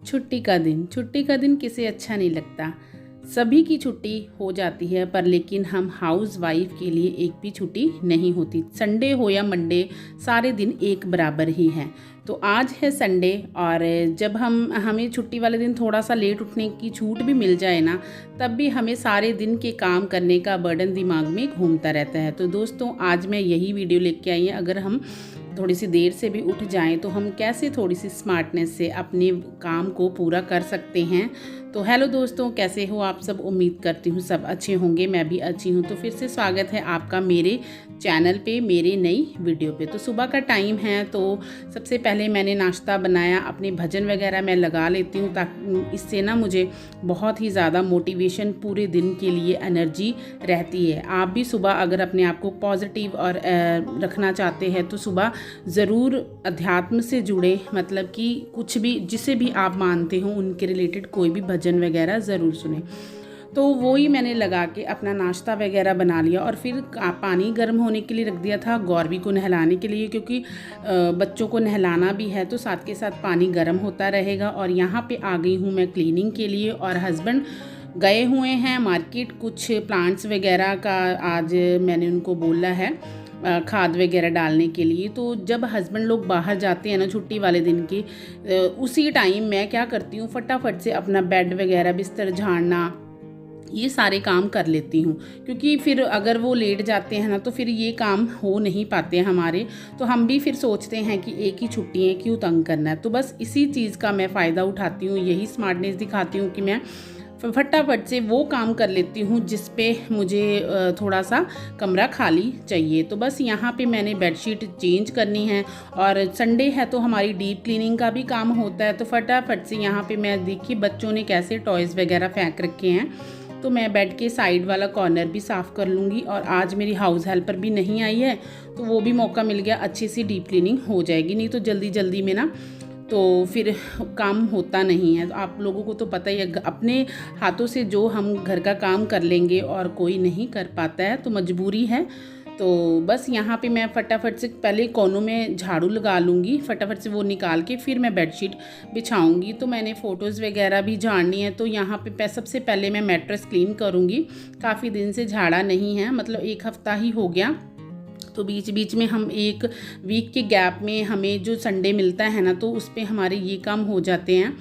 छुट्टी का दिन किसे अच्छा नहीं लगता। सभी की छुट्टी हो जाती है, पर लेकिन हम हाउस वाइफ के लिए एक भी छुट्टी नहीं होती। संडे हो या मंडे, सारे दिन एक बराबर ही हैं। तो आज है संडे, और जब हमें छुट्टी वाले दिन थोड़ा सा लेट उठने की छूट भी मिल जाए ना, तब भी हमें सारे दिन के काम करने का बर्डन दिमाग में घूमता रहता है। तो दोस्तों, आज मैं यही वीडियो लेके आई हूँ। अगर हम थोड़ी सी देर से भी उठ जाएं तो हम कैसे थोड़ी सी स्मार्टनेस से अपने काम को पूरा कर सकते हैं। तो हेलो दोस्तों, कैसे हो आप सब। उम्मीद करती हूँ सब अच्छे होंगे, मैं भी अच्छी हूँ। तो फिर से स्वागत है आपका मेरे चैनल पे, मेरे नई वीडियो पे। तो सुबह का टाइम है, तो सबसे पहले मैंने नाश्ता बनाया, अपने भजन वगैरह मैं लगा लेती हूँ, ताकि इससे ना मुझे बहुत ही ज़्यादा मोटिवेशन, पूरे दिन के लिए एनर्जी रहती है। आप भी सुबह अगर अपने आप को पॉजिटिव और रखना चाहते हैं तो सुबह ज़रूर अध्यात्म से जुड़े, मतलब कि कुछ भी जिसे भी आप मानते हो उनके रिलेटेड कोई भी भजन वगैरह ज़रूर सुने। तो वो ही मैंने लगा के अपना नाश्ता वगैरह बना लिया, और फिर पानी गर्म होने के लिए रख दिया था गौरवी को नहलाने के लिए, क्योंकि बच्चों को नहलाना भी है, तो साथ के साथ पानी गर्म होता रहेगा। और यहाँ पे आ गई हूँ मैं क्लीनिंग के लिए, और हस्बैंड गए हुए हैं मार्केट कुछ प्लांट्स वगैरह का, आज मैंने उनको बोला है खाद वगैरह डालने के लिए। तो जब हस्बैंड लोग बाहर जाते हैं ना छुट्टी वाले दिन की, उसी टाइम मैं क्या करती हूँ, फटाफट से अपना बेड वगैरह, बिस्तर झाड़ना, ये सारे काम कर लेती हूँ। क्योंकि फिर अगर वो लेट जाते हैं ना, तो फिर ये काम हो नहीं पाते हैं हमारे। तो हम भी फिर सोचते हैं कि एक ही छुट्टी है, क्यों तंग करना है। तो बस इसी चीज़ का मैं फ़ायदा उठाती हूँ, यही स्मार्टनेस दिखाती हूँ कि मैं फटाफट से वो काम कर लेती हूँ जिस पे मुझे थोड़ा सा कमरा खाली चाहिए। तो बस यहाँ पे मैंने बेडशीट चेंज करनी है, और संडे है तो हमारी डीप क्लीनिंग का भी काम होता है। तो फटाफट से यहाँ पे मैं देखिए बच्चों ने कैसे टॉयज़ वगैरह फेंक रखे हैं, तो मैं बेड के साइड वाला कॉर्नर भी साफ़ कर लूँगी। और आज मेरी हाउस हेल्पर भी नहीं आई है, तो वो भी मौका मिल गया, अच्छी सी डीप क्लीनिंग हो जाएगी। नहीं तो जल्दी जल्दी में ना तो फिर काम होता नहीं है। तो आप लोगों को तो पता ही है, अपने हाथों से जो हम घर का काम कर लेंगे और कोई नहीं कर पाता है, तो मजबूरी है। तो बस यहाँ पे मैं फटाफट से पहले कोनों में झाड़ू लगा लूँगी, फटाफट से वो निकाल के फिर मैं बेडशीट बिछाऊँगी। तो मैंने फ़ोटोज़ वगैरह भी झाड़नी है, तो यहाँ पे सबसे पहले मैं मैट्रेस क्लीन करूँगी। काफ़ी दिन से झाड़ा नहीं है, मतलब 1 हफ़्ता ही हो गया। तो बीच बीच में हम 1 वीक के गैप में हमें जो संडे मिलता है ना, तो उस पे हमारे ये काम हो जाते हैं।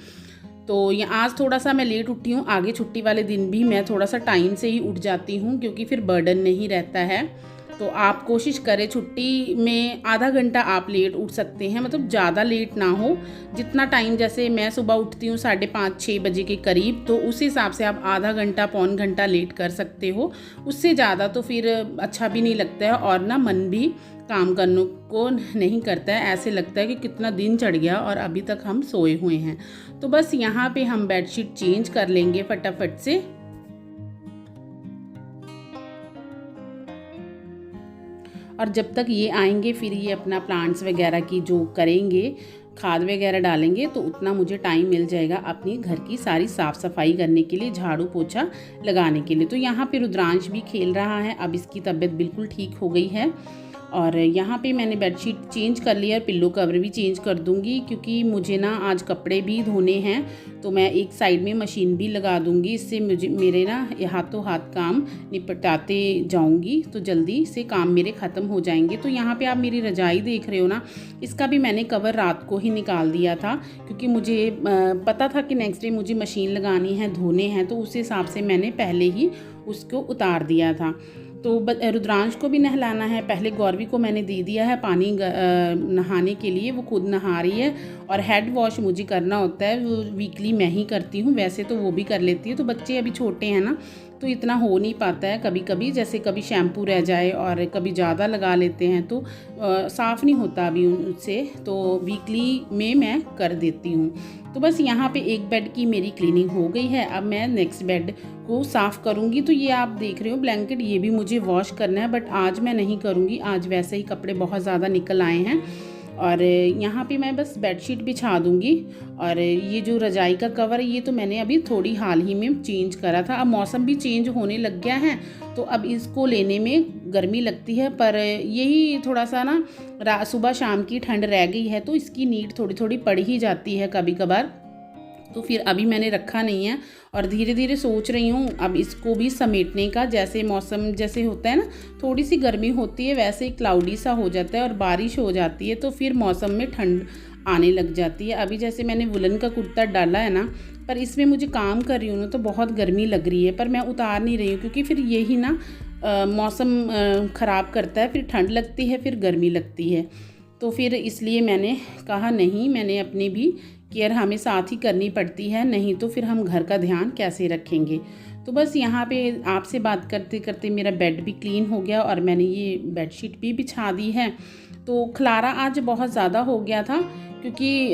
तो ये आज थोड़ा सा मैं लेट उठी हूँ, आगे छुट्टी वाले दिन भी मैं थोड़ा सा टाइम से ही उठ जाती हूँ, क्योंकि फिर बर्डन नहीं रहता है। तो आप कोशिश करें छुट्टी में आधा घंटा आप लेट उठ सकते हैं, मतलब ज़्यादा लेट ना हो। जितना टाइम, जैसे मैं सुबह उठती हूँ 5:30-6 बजे के करीब, तो उस हिसाब से आप आधा घंटा पौन घंटा लेट कर सकते हो। उससे ज़्यादा तो फिर अच्छा भी नहीं लगता है, और ना मन भी काम करने को नहीं करता है। ऐसे लगता है कि कितना दिन चढ़ गया और अभी तक हम सोए हुए हैं। तो बस यहाँ पे हम बेडशीट चेंज कर लेंगे फटाफट से। और जब तक ये आएंगे, फिर ये अपना प्लांट्स वगैरह की जो करेंगे, खाद वगैरह डालेंगे, तो उतना मुझे टाइम मिल जाएगा अपनी घर की सारी साफ़ सफाई करने के लिए, झाड़ू पोछा लगाने के लिए। तो यहाँ पे रुद्रांश भी खेल रहा है, अब इसकी तबीयत बिल्कुल ठीक हो गई है। और यहाँ पे मैंने बेडशीट चेंज कर लिया, और पिल्लो कवर भी चेंज कर दूँगी, क्योंकि मुझे ना आज कपड़े भी धोने हैं। तो मैं एक साइड में मशीन भी लगा दूँगी, इससे मुझे मेरे ना हाथों हाथ काम निपटाते जाऊँगी, तो जल्दी से काम मेरे ख़त्म हो जाएंगे। तो यहाँ पे आप मेरी रजाई देख रहे हो ना, इसका भी मैंने कवर रात को ही निकाल दिया था, क्योंकि मुझे पता था कि नेक्स्ट डे मुझे मशीन लगानी है, धोने हैं, तो उस हिसाब से मैंने पहले ही उसको उतार दिया था। तो रुद्रांश को भी नहलाना है, पहले गौरवी को मैंने दे दिया है पानी नहाने के लिए, वो खुद नहा रही है। और हेड वॉश मुझे करना होता है, वो वीकली मैं ही करती हूँ, वैसे तो वो भी कर लेती है। तो बच्चे अभी छोटे हैं ना, तो इतना हो नहीं पाता है। कभी कभी जैसे कभी शैम्पू रह जाए और कभी ज़्यादा लगा लेते हैं, तो साफ़ नहीं होता अभी उनसे, तो वीकली में मैं कर देती हूँ। तो बस यहाँ पे एक बेड की मेरी क्लीनिंग हो गई है, अब मैं नेक्स्ट बेड को साफ़ करूँगी। तो ये आप देख रहे हो ब्लैंकेट, ये भी मुझे वॉश करना है, बट आज मैं नहीं करूँगी, आज वैसे ही कपड़े बहुत ज़्यादा निकल आए हैं। और यहाँ पे मैं बस बेडशीट बिछा दूँगी। और ये जो रजाई का कवर है, ये तो मैंने अभी थोड़ी हाल ही में चेंज करा था। अब मौसम भी चेंज होने लग गया है, तो अब इसको लेने में गर्मी लगती है, पर यही थोड़ा सा ना सुबह शाम की ठंड रह गई है, तो इसकी नीड थोड़ी थोड़ी पड़ ही जाती है कभी कभार। तो फिर अभी मैंने रखा नहीं है और धीरे धीरे सोच रही हूँ अब इसको भी समेटने का। जैसे मौसम जैसे होता है ना, थोड़ी सी गर्मी होती है वैसे ही क्लाउडी सा हो जाता है और बारिश हो जाती है तो फिर मौसम में ठंड आने लग जाती है। अभी जैसे मैंने वुलन का कुर्ता डाला है ना, पर इसमें मुझे काम कर रही हूँ ना तो बहुत गर्मी लग रही है, पर मैं उतार नहीं रही हूँ क्योंकि फिर यही ना मौसम ख़राब करता है, फिर ठंड लगती है फिर गर्मी लगती है। तो फिर इसलिए मैंने कहा नहीं, मैंने अपनी भी केयर हमें साथ ही करनी पड़ती है, नहीं तो फिर हम घर का ध्यान कैसे रखेंगे। तो बस यहाँ पे आपसे बात करते करते मेरा बेड भी क्लीन हो गया और मैंने ये बेडशीट भी बिछा दी है। तो खलारा आज बहुत ज़्यादा हो गया था क्योंकि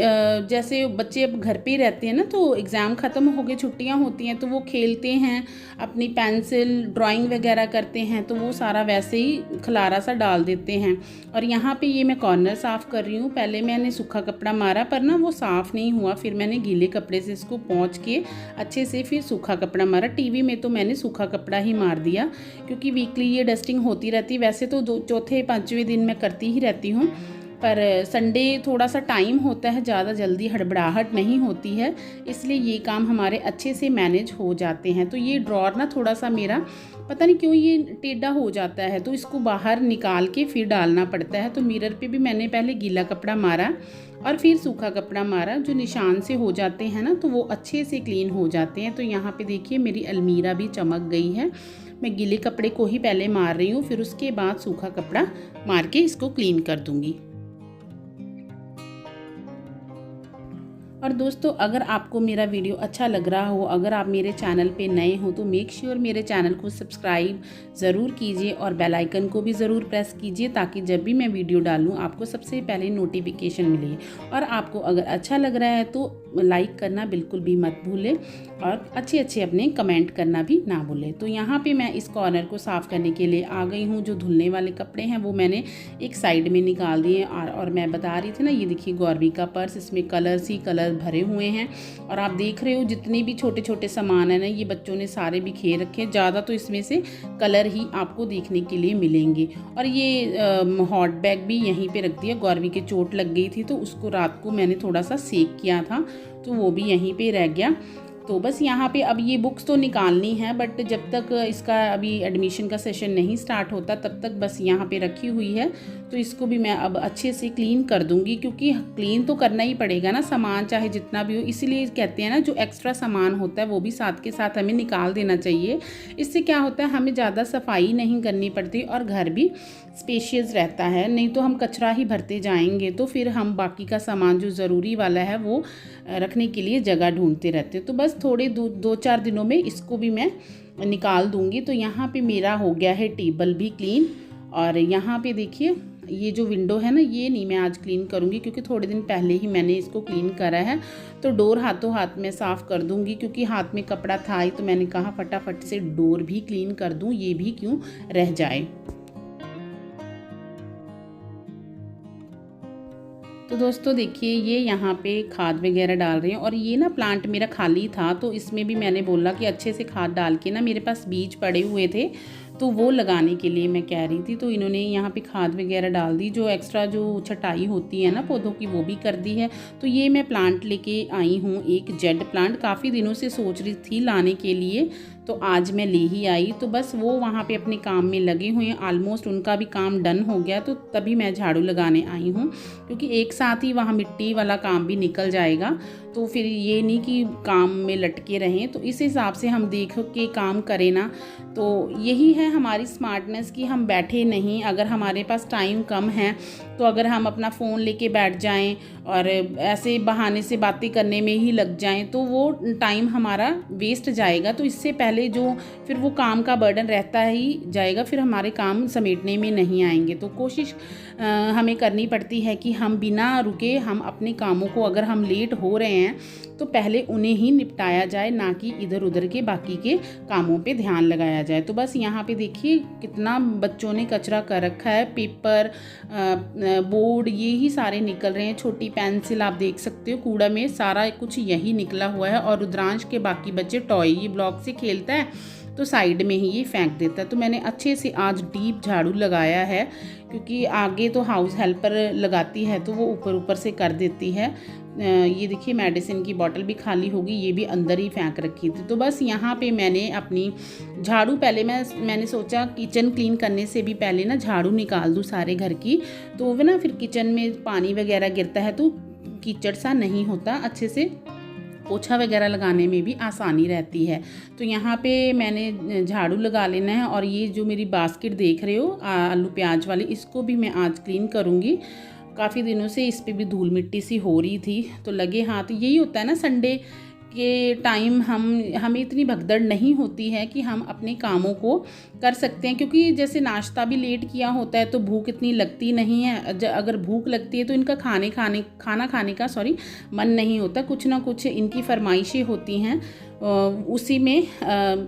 जैसे बच्चे अब घर पे ही रहते हैं ना, तो एग्ज़ाम ख़त्म हो गए, छुट्टियां होती हैं तो वो खेलते हैं, अपनी पेंसिल ड्राइंग वगैरह करते हैं, तो वो सारा वैसे ही खलारा सा डाल देते हैं। और यहाँ पे ये मैं कॉर्नर साफ़ कर रही हूँ। पहले मैंने सूखा कपड़ा मारा पर ना वो साफ़ नहीं हुआ, फिर मैंने गीले कपड़े से इसको पोंछ के अच्छे से फिर सूखा कपड़ा मारा। टीवी में तो मैंने सूखा कपड़ा ही मार दिया क्योंकि वीकली ये डस्टिंग होती रहती। वैसे तो चौथे पाँचवें दिन मैं करती ही रहती हूँ, पर संडे थोड़ा सा टाइम होता है, ज़्यादा जल्दी हड़बड़ाहट नहीं होती है, इसलिए ये काम हमारे अच्छे से मैनेज हो जाते हैं। तो ये ड्रॉर ना थोड़ा सा मेरा पता नहीं क्यों ये टेढ़ा हो जाता है, तो इसको बाहर निकाल के फिर डालना पड़ता है। तो मिरर पे भी मैंने पहले गीला कपड़ा मारा और फिर सूखा कपड़ा मारा, जो निशान से हो जाते हैं ना तो वो अच्छे से क्लीन हो जाते हैं। तो यहाँ पे देखिए मेरी अलमीरा भी चमक गई है। मैं गीले कपड़े को ही पहले मार रही हूँ, फिर उसके बाद सूखा कपड़ा मार के इसको क्लीन कर दूँगी। और दोस्तों, अगर आपको मेरा वीडियो अच्छा लग रहा हो, अगर आप मेरे चैनल पे नए हो तो मेक श्योर मेरे चैनल को सब्सक्राइब ज़रूर कीजिए और बेल आइकन को भी ज़रूर प्रेस कीजिए ताकि जब भी मैं वीडियो डालूँ आपको सबसे पहले नोटिफिकेशन मिले। और आपको अगर अच्छा लग रहा है तो लाइक करना बिल्कुल भी मत भूलें और अच्छे अच्छे अपने कमेंट करना भी ना भूलें। तो यहाँ पे मैं इस कॉर्नर को साफ़ करने के लिए आ गई हूँ। जो धुलने वाले कपड़े हैं वो मैंने एक साइड में निकाल दिए। और मैं बता रही थी ना, ये देखिए गौरवी का पर्स, इसमें कलर्स ही कलर भरे हुए हैं। और आप देख रहे हो जितने भी छोटे छोटे सामान है ना, ये बच्चों ने सारे बिखेर रखे हैं। ज़्यादा तो इसमें से कलर ही आपको देखने के लिए मिलेंगे। और ये हॉट बैग भी यहीं पे रख दिया। गौरवी के चोट लग गई थी तो उसको रात को मैंने थोड़ा सा सेक किया था, तो वो भी यहीं पे रह गया। तो बस यहाँ पे अब ये बुक्स तो निकालनी है, बट जब तक इसका अभी एडमिशन का सेशन नहीं स्टार्ट होता तब तक बस यहाँ पे रखी हुई है। तो इसको भी मैं अब अच्छे से क्लीन कर दूँगी क्योंकि क्लीन तो करना ही पड़ेगा ना, सामान चाहे जितना भी हो। इसीलिए कहते हैं ना, जो एक्स्ट्रा सामान होता है वो भी साथ के साथ हमें निकाल देना चाहिए। इससे क्या होता है, हमें ज़्यादा सफाई नहीं करनी पड़ती और घर भी स्पेशियस रहता है। नहीं तो हम कचरा ही भरते जाएंगे तो फिर हम बाकी का सामान जो ज़रूरी वाला है वो रखने के लिए जगह ढूंढते रहते हैं। तो बस थोड़े 2-4 दिनों में इसको भी मैं निकाल दूंगी। तो यहाँ पे मेरा हो गया है टेबल भी क्लीन। और यहाँ पे देखिए ये जो विंडो है ना, ये नहीं मैं आज क्लीन करूँगी क्योंकि थोड़े दिन पहले ही मैंने इसको क्लीन करा है। तो डोर हाथों हाथ में साफ़ कर दूँगी क्योंकि हाथ में कपड़ा था ही, तो मैंने कहा फटाफट से डोर भी क्लीन कर दूँ, ये भी क्यों रह जाए। तो दोस्तों देखिए ये यहाँ पे खाद वगैरह डाल रहे हैं। और ये ना प्लांट मेरा खाली था तो इसमें भी मैंने बोला कि अच्छे से खाद डाल के ना, मेरे पास बीज पड़े हुए थे तो वो लगाने के लिए मैं कह रही थी। तो इन्होंने यहाँ पे खाद वगैरह डाल दी, जो एक्स्ट्रा जो छटाई होती है ना पौधों की वो भी कर दी है। तो ये मैं प्लांट लेके आई हूँ, एक जेड प्लांट, काफ़ी दिनों से सोच रही थी लाने के लिए, तो आज मैं ले ही आई। तो बस वो वहाँ पे अपने काम में लगे हुए हैं, ऑलमोस्ट उनका भी काम डन हो गया। तो तभी मैं झाड़ू लगाने आई हूँ क्योंकि एक साथ ही वहाँ मिट्टी वाला काम भी निकल जाएगा, तो फिर ये नहीं कि काम में लटके रहें। तो इस हिसाब से हम देख के काम करें ना, तो यही है हमारी स्मार्टनेस कि हम बैठे नहीं। अगर हमारे पास टाइम कम है तो अगर हम अपना फ़ोन लेके बैठ जाएं और ऐसे बहाने से बातें करने में ही लग जाएं तो वो टाइम हमारा वेस्ट जाएगा। तो इससे पहले जो फिर वो काम का बर्डन रहता ही जाएगा, फिर हमारे काम समेटने में नहीं आएंगे। तो कोशिश हमें करनी पड़ती है कि हम बिना रुके हम अपने कामों को, अगर हम लेट हो रहे हैं तो पहले उन्हें ही निपटाया जाए, ना कि इधर उधर के बाकी के कामों पे ध्यान लगाया जाए। तो बस यहाँ पे देखिए कितना बच्चों ने कचरा कर रखा है, पेपर, बोर्ड, ये ही सारे निकल रहे हैं। छोटी पेंसिल आप देख सकते हो, कूड़ा में सारा कुछ यही निकला हुआ है। और रुद्रांश के बाकी बच्चे टॉय, ये ब्लॉक से खेलता है तो साइड में ही ये फेंक देता है। तो मैंने अच्छे से आज डीप झाड़ू लगाया है, क्योंकि आगे तो हाउस हेल्पर लगाती है तो वो ऊपर ऊपर से कर देती है। ये देखिए मेडिसिन की बोतल भी खाली होगी, ये भी अंदर ही फेंक रखी थी। तो बस यहाँ पे मैंने अपनी झाड़ू पहले मैंने सोचा किचन क्लीन करने से भी पहले ना झाड़ू निकाल दूँ सारे घर की, तो वो ना फिर किचन में पानी वगैरह गिरता है तो कीचड़ सा नहीं होता, अच्छे से पोछा वगैरह लगाने में भी आसानी रहती है। तो यहाँ पे मैंने झाड़ू लगा लेना है। और ये जो मेरी बास्केट देख रहे हो आलू प्याज वाली, इसको भी मैं आज क्लीन करूँगी। काफ़ी दिनों से इस पे भी धूल मिट्टी सी हो रही थी, तो लगे हाथ। यही होता है ना, संडे के टाइम हमें इतनी भगदड़ नहीं होती है कि हम अपने कामों को कर सकते हैं, क्योंकि जैसे नाश्ता भी लेट किया होता है तो भूख इतनी लगती नहीं है। अगर भूख लगती है तो इनका खाना खाने का मन नहीं होता, कुछ ना कुछ इनकी फरमाइशें होती हैं, उसी में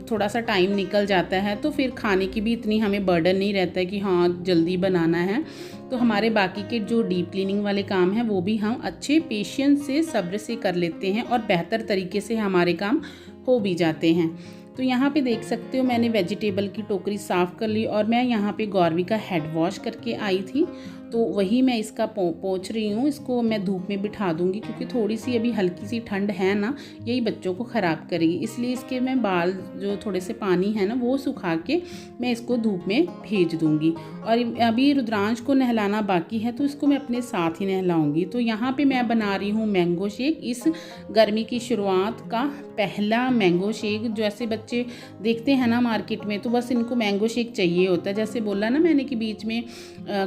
थोड़ा सा टाइम निकल जाता है। तो फिर खाने की भी इतनी हमें बर्डन नहीं रहता है कि हाँ जल्दी बनाना है। तो हमारे बाकी के जो डीप क्लीनिंग वाले काम हैं वो भी हम अच्छे पेशेंस से, सब्र से कर लेते हैं और बेहतर तरीके से हमारे काम हो भी जाते हैं। तो यहाँ पे देख सकते हो मैंने वेजिटेबल की टोकरी साफ़ कर ली और मैं यहाँ पे गौरवी का हेड वॉश करके आई थी, तो वही मैं इसका पोंछ रही हूँ। इसको मैं धूप में बिठा दूँगी, क्योंकि थोड़ी सी अभी हल्की सी ठंड है ना, यही बच्चों को ख़राब करेगी, इसलिए इसके मैं बाल जो थोड़े से पानी है ना वो सुखा के मैं इसको धूप में भेज दूँगी। और अभी रुद्रांश को नहलाना बाकी है, तो इसको मैं अपने साथ ही नहलाऊँगी। तो यहाँ पर मैं बना रही हूँ मैंगो शेक, इस गर्मी की शुरुआत का पहला मैंगो शेक। जैसे बच्चे देखते हैं ना मार्केट में, तो बस इनको मैंगो शेक चाहिए होता है। जैसे बोला ना मैंने कि बीच में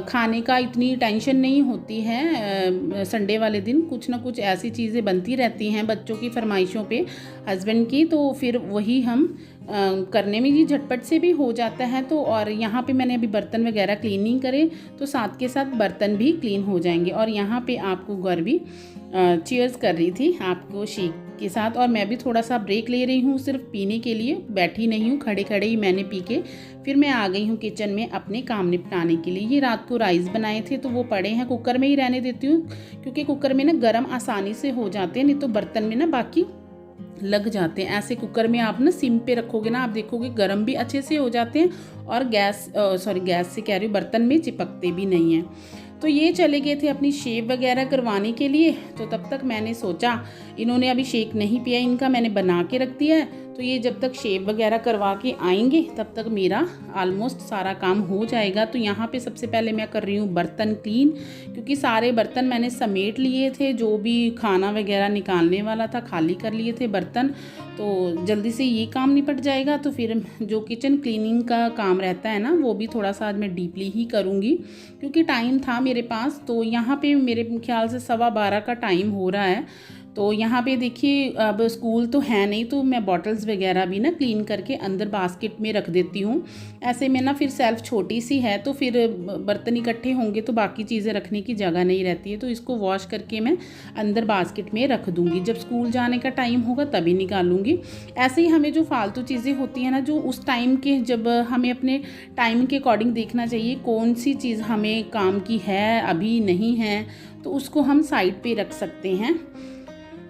खाने का इतनी टेंशन नहीं होती है, संडे वाले दिन कुछ ना कुछ ऐसी चीज़ें बनती रहती हैं बच्चों की फरमाइशों पे, हस्बैंड की, तो फिर वही हम करने में ही झटपट से भी हो जाता है। तो और यहाँ पे मैंने अभी बर्तन वगैरह क्लीन नहीं करे, तो साथ के साथ बर्तन भी क्लीन हो जाएंगे। और यहाँ पे आपको गौरवी चीयर्स कर रही थी आपको शेक के साथ, और मैं भी थोड़ा सा ब्रेक ले रही हूँ, सिर्फ पीने के लिए बैठी नहीं हूँ, खड़े खड़े ही मैंने पी के फिर मैं आ गई हूँ किचन में अपने काम निपटाने के लिए। ये रात को राइस बनाए थे तो वो पड़े हैं, कुकर में ही रहने देती हूँ, क्योंकि कुकर में ना गर्म आसानी से हो जाते हैं, नहीं तो बर्तन में ना बाकी लग जाते हैं। ऐसे कुकर में आप ना सिम पे रखोगे ना, आप देखोगे गर्म भी अच्छे से हो जाते हैं और गैस से कह रही हूँ, बर्तन में चिपकते भी नहीं हैं। तो ये चले गए थे अपनी शेव वगैरह करवाने के लिए, तो तब तक मैंने सोचा इन्होंने अभी शेक नहीं पिया इनका, मैंने बना के रख दिया है, तो ये जब तक शेव वगैरह करवा के आएंगे तब तक मेरा ऑलमोस्ट सारा काम हो जाएगा। तो यहाँ पे सबसे पहले मैं कर रही हूँ बर्तन क्लीन, क्योंकि सारे बर्तन मैंने समेट लिए थे, जो भी खाना वगैरह निकालने वाला था खाली कर लिए थे बर्तन, तो जल्दी से ये काम निपट जाएगा। तो फिर जो किचन क्लीनिंग का काम रहता है ना, वो भी थोड़ा सा आज मैं डीपली ही करूँगी, क्योंकि टाइम था मेरे पास। तो यहाँ पे मेरे ख्याल से 12:15 का टाइम हो रहा है। तो यहाँ पे देखिए अब स्कूल तो है नहीं, तो मैं बॉटल्स वगैरह भी ना क्लीन करके अंदर बास्केट में रख देती हूँ। ऐसे में ना फिर सेल्फ छोटी सी है, तो फिर बर्तन इकट्ठे होंगे तो बाकी चीज़ें रखने की जगह नहीं रहती है, तो इसको वॉश करके मैं अंदर बास्केट में रख दूँगी। जब स्कूल जाने का टाइम होगा तभी निकालूँगी। ऐसे ही हमें जो फालतू चीज़ें होती हैं ना, जो उस टाइम के, जब हमें अपने टाइम के अकॉर्डिंग देखना चाहिए कौन सी चीज़ हमें काम की है, अभी नहीं है, तो उसको हम साइड पे रख सकते हैं।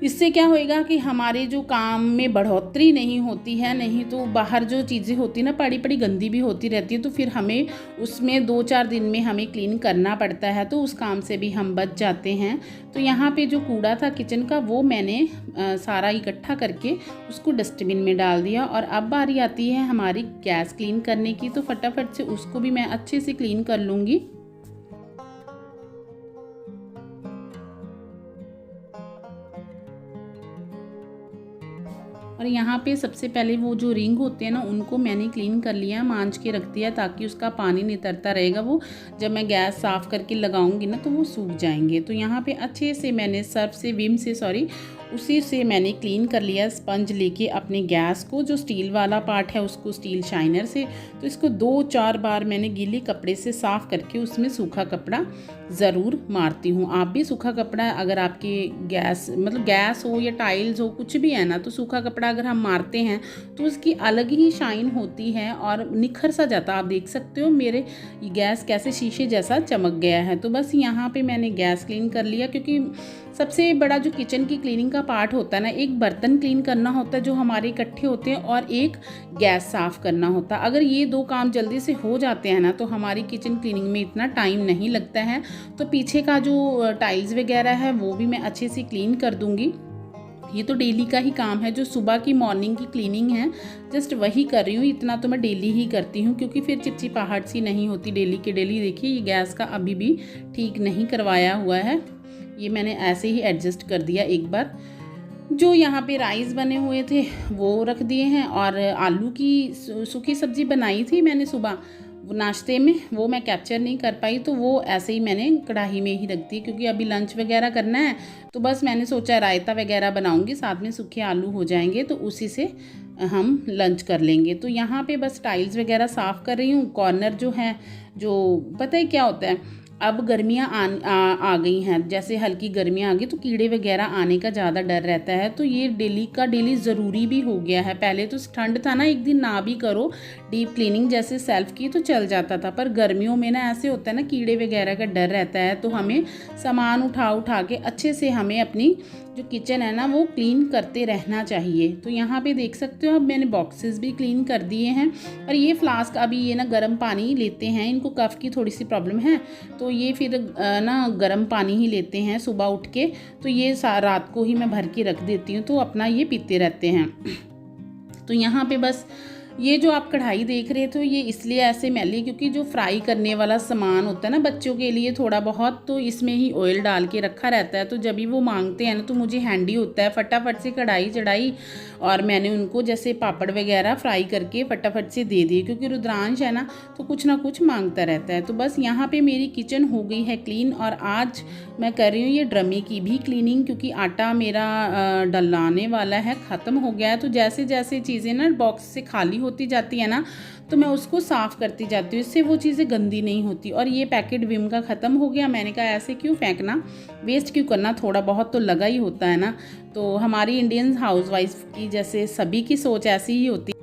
इससे क्या होएगा कि हमारे जो काम में बढ़ोतरी नहीं होती है, नहीं तो बाहर जो चीज़ें होती ना पड़ी पड़ी गंदी भी होती रहती है, तो फिर हमें उसमें 2-4 दिन में हमें क्लीन करना पड़ता है, तो उस काम से भी हम बच जाते हैं। तो यहाँ पे जो कूड़ा था किचन का, वो मैंने सारा इकट्ठा करके उसको डस्टबिन में डाल दिया। और अब बारी आती है हमारी गैस क्लीन करने की, तो फटाफट से उसको भी मैं अच्छे से क्लीन कर लूँगी। और यहाँ पे सबसे पहले वो जो रिंग होते हैं ना, उनको मैंने क्लीन कर लिया, मांज के रख दिया, ताकि उसका पानी नितरता रहेगा। वो जब मैं गैस साफ़ करके लगाऊंगी ना तो वो सूख जाएंगे। तो यहाँ पे अच्छे से मैंने उसी से मैंने क्लीन कर लिया, स्पंज लेके अपने गैस को, जो स्टील वाला पार्ट है उसको स्टील शाइनर से। तो इसको 2-4 बार मैंने गीले कपड़े से साफ़ करके उसमें सूखा कपड़ा ज़रूर मारती हूँ। आप भी सूखा कपड़ा, अगर आपके गैस हो या टाइल्स हो, कुछ भी है ना, तो सूखा कपड़ा अगर हम मारते हैं तो उसकी अलग ही शाइन होती है और निखर सा जाता। आप देख सकते हो मेरे गैस कैसे शीशे जैसा चमक गया है। तो बस यहाँ पे मैंने गैस क्लीन कर लिया, क्योंकि सबसे बड़ा जो किचन की क्लीनिंग का पार्ट होता है ना, एक बर्तन क्लीन करना होता है जो हमारे इकट्ठे होते हैं, और एक गैस साफ़ करना होता है। अगर ये 2 काम जल्दी से हो जाते हैं ना तो हमारी किचन क्लीनिंग में इतना टाइम नहीं लगता है। तो पीछे का जो टाइल्स वगैरह है वो भी मैं अच्छे से क्लीन कर दूँगी। ये तो डेली का ही काम है, जो सुबह की मॉर्निंग की क्लीनिंग है जस्ट वही कर रही हूँ। इतना तो मैं डेली ही करती हूँ क्योंकि फिर चिपचिपाहट सी नहीं होती डेली के डेली। देखिए ये गैस का अभी भी ठीक नहीं करवाया हुआ है, ये मैंने ऐसे ही एडजस्ट कर दिया एक बार। जो यहाँ पे राइस बने हुए थे वो रख दिए हैं, और आलू की सूखी सब्ज़ी बनाई थी मैंने सुबह नाश्ते में, वो मैं कैप्चर नहीं कर पाई, तो वो ऐसे ही मैंने कढ़ाई में ही रख दी क्योंकि अभी लंच वगैरह करना है। तो बस मैंने सोचा रायता वगैरह बनाऊंगी, साथ में सूखे आलू हो जाएंगे तो उसी से हम लंच कर लेंगे। तो यहाँ पे बस टाइल्स वगैरह साफ़ कर रही हूँ। कॉर्नर जो है, जो पता है क्या होता है, अब गर्मियाँ आ गई हैं, जैसे हल्की गर्मियाँ आ गई तो कीड़े वगैरह आने का ज़्यादा डर रहता है। तो ये डेली का डेली ज़रूरी भी हो गया है। पहले तो ठंड था ना, एक दिन ना भी करो डीप क्लीनिंग जैसे सेल्फ की तो चल जाता था, पर गर्मियों में ना ऐसे होता है ना, कीड़े वगैरह का डर रहता है। तो हमें सामान उठा के अच्छे से हमें अपनी जो किचन है ना वो क्लीन करते रहना चाहिए। तो यहाँ पे देख सकते हो अब मैंने बॉक्सेस भी क्लीन कर दिए हैं। और ये फ्लास्क अभी ये ना गर्म पानी लेते हैं, इनको कफ की थोड़ी सी प्रॉब्लम है तो ये फिर ना गर्म पानी ही लेते हैं सुबह उठ के। तो ये रात को ही मैं भर के रख देती हूँ तो अपना ये पीते रहते हैं। तो यहाँ पे बस ये जो आप कढ़ाई देख रहे थे ये इसलिए ऐसे मैली क्योंकि जो फ्राई करने वाला सामान होता है ना बच्चों के लिए थोड़ा बहुत, तो इसमें ही ऑयल डाल के रखा रहता है। तो जब भी वो मांगते हैं ना तो मुझे हैंडी होता है, फटाफट से कढ़ाई चढ़ाई और मैंने उनको जैसे पापड़ वगैरह फ्राई करके फटाफट से दे दिए, क्योंकि रुद्रांश है ना कुछ मांगता रहता है। तो बस यहाँ पे मेरी किचन हो गई है क्लीन। और आज मैं कर रही हूँ ये ड्रमी की भी क्लीनिंग, क्योंकि आटा मेरा डलाने वाला है, ख़त्म हो गया है। तो जैसे जैसे चीज़ें ना बॉक्स से खाली होती जाती है ना तो मैं उसको साफ़ करती जाती हूँ, इससे वो चीज़ें गंदी नहीं होती। और ये पैकेट विम का ख़त्म हो गया, मैंने कहा ऐसे क्यों फेंकना, वेस्ट क्यों करना, थोड़ा बहुत तो लगा ही होता है ना। तो हमारी इंडियन हाउसवाइफ की जैसे सभी की सोच ऐसी ही होती है।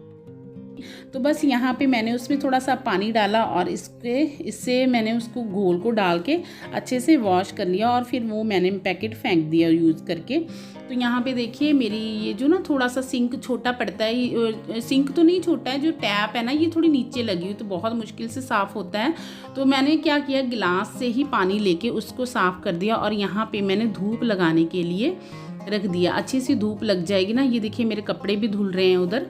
तो बस यहाँ पे मैंने उसमें थोड़ा सा पानी डाला और इससे मैंने उसको घोल को डाल के अच्छे से वॉश कर लिया और फिर वो मैंने पैकेट फेंक दिया यूज़ करके। तो यहाँ पे देखिए मेरी ये जो ना थोड़ा सा सिंक छोटा पड़ता है, सिंक तो नहीं छोटा है, जो टैप है ना ये थोड़ी नीचे लगी हुई तो बहुत मुश्किल से साफ़ होता है। तो मैंने क्या किया, गिलास से ही पानी लेके उसको साफ़ कर दिया और यहाँ पे मैंने धूप लगाने के लिए रख दिया। अच्छी सी धूप लग जाएगी ना। ये देखिए मेरे कपड़े भी धुल रहे हैं उधर।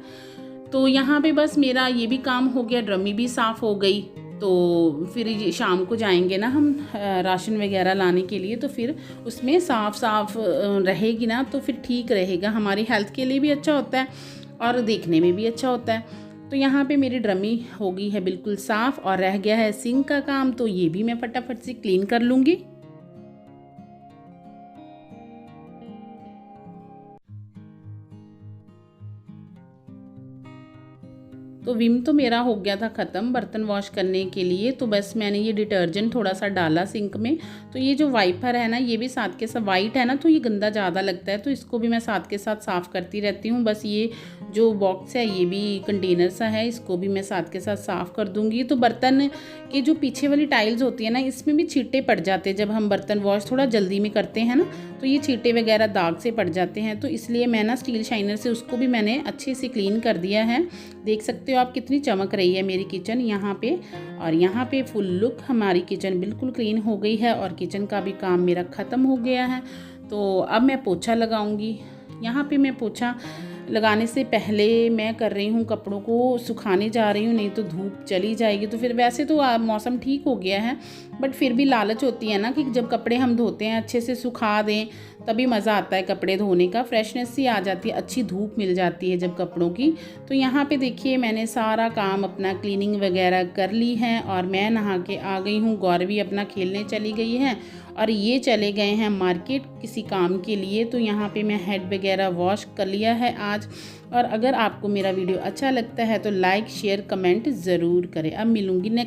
तो यहाँ पे बस मेरा ये भी काम हो गया, ड्रमी भी साफ़ हो गई। तो फिर शाम को जाएंगे ना हम राशन वगैरह लाने के लिए, तो फिर उसमें साफ़ रहेगी ना तो फिर ठीक रहेगा, हमारी हेल्थ के लिए भी अच्छा होता है और देखने में भी अच्छा होता है। तो यहाँ पे मेरी ड्रमी हो गई है बिल्कुल साफ़ और रह गया है सिंक का काम, तो ये भी मैं फटाफट से क्लीन कर लूँगी। तो विम तो मेरा हो गया था ख़त्म बर्तन वॉश करने के लिए। तो बस मैंने ये डिटर्जेंट थोड़ा सा डाला सिंक में। तो ये जो वाइपर है ना ये भी साथ के साथ, वाइट है ना तो ये गंदा ज़्यादा लगता है, तो इसको भी मैं साथ के साथ साफ़ करती रहती हूँ। बस ये जो बॉक्स है ये भी कंटेनर सा है, इसको भी मैं साथ के साथ साफ़ कर दूँगी। तो बर्तन के जो पीछे वाली टाइल्स होती है ना इसमें भी छींटे पड़ जाते हैं, जब हम बर्तन वॉश थोड़ा जल्दी में करते हैं ना तो ये छींटे वगैरह दाग से पड़ जाते हैं। तो इसलिए मैं ना स्टील शाइनर से उसको भी मैंने अच्छे से क्लीन कर दिया है। देख सकते हो आप कितनी चमक रही है मेरी किचन यहाँ पे। और यहाँ पे फुल लुक हमारी किचन बिल्कुल क्लीन हो गई है और किचन का भी काम मेरा ख़त्म हो गया है। तो अब मैं पोछा लगाऊंगी। यहाँ पे मैं पोछा लगाने से पहले मैं कर रही हूँ कपड़ों को सुखाने जा रही हूँ, नहीं तो धूप चली जाएगी। तो फिर वैसे तो मौसम ठीक हो गया है बट फिर भी लालच होती है ना कि जब कपड़े हम धोते हैं अच्छे से सुखा दें तभी मज़ा आता है कपड़े धोने का, फ्रेशनेस सी आ जाती है, अच्छी धूप मिल जाती है जब कपड़ों की। तो यहाँ पे देखिए मैंने सारा काम अपना क्लीनिंग वगैरह कर ली है और मैं नहा के आ गई हूँ। गौरवी अपना खेलने चली गई है और ये चले गए हैं मार्केट किसी काम के लिए। तो यहाँ पे मैं हेड वगैरह वॉश कर लिया है आज। और अगर आपको मेरा वीडियो अच्छा लगता है तो लाइक शेयर कमेंट ज़रूर करें। अब मिलूँगी नेक्स्ट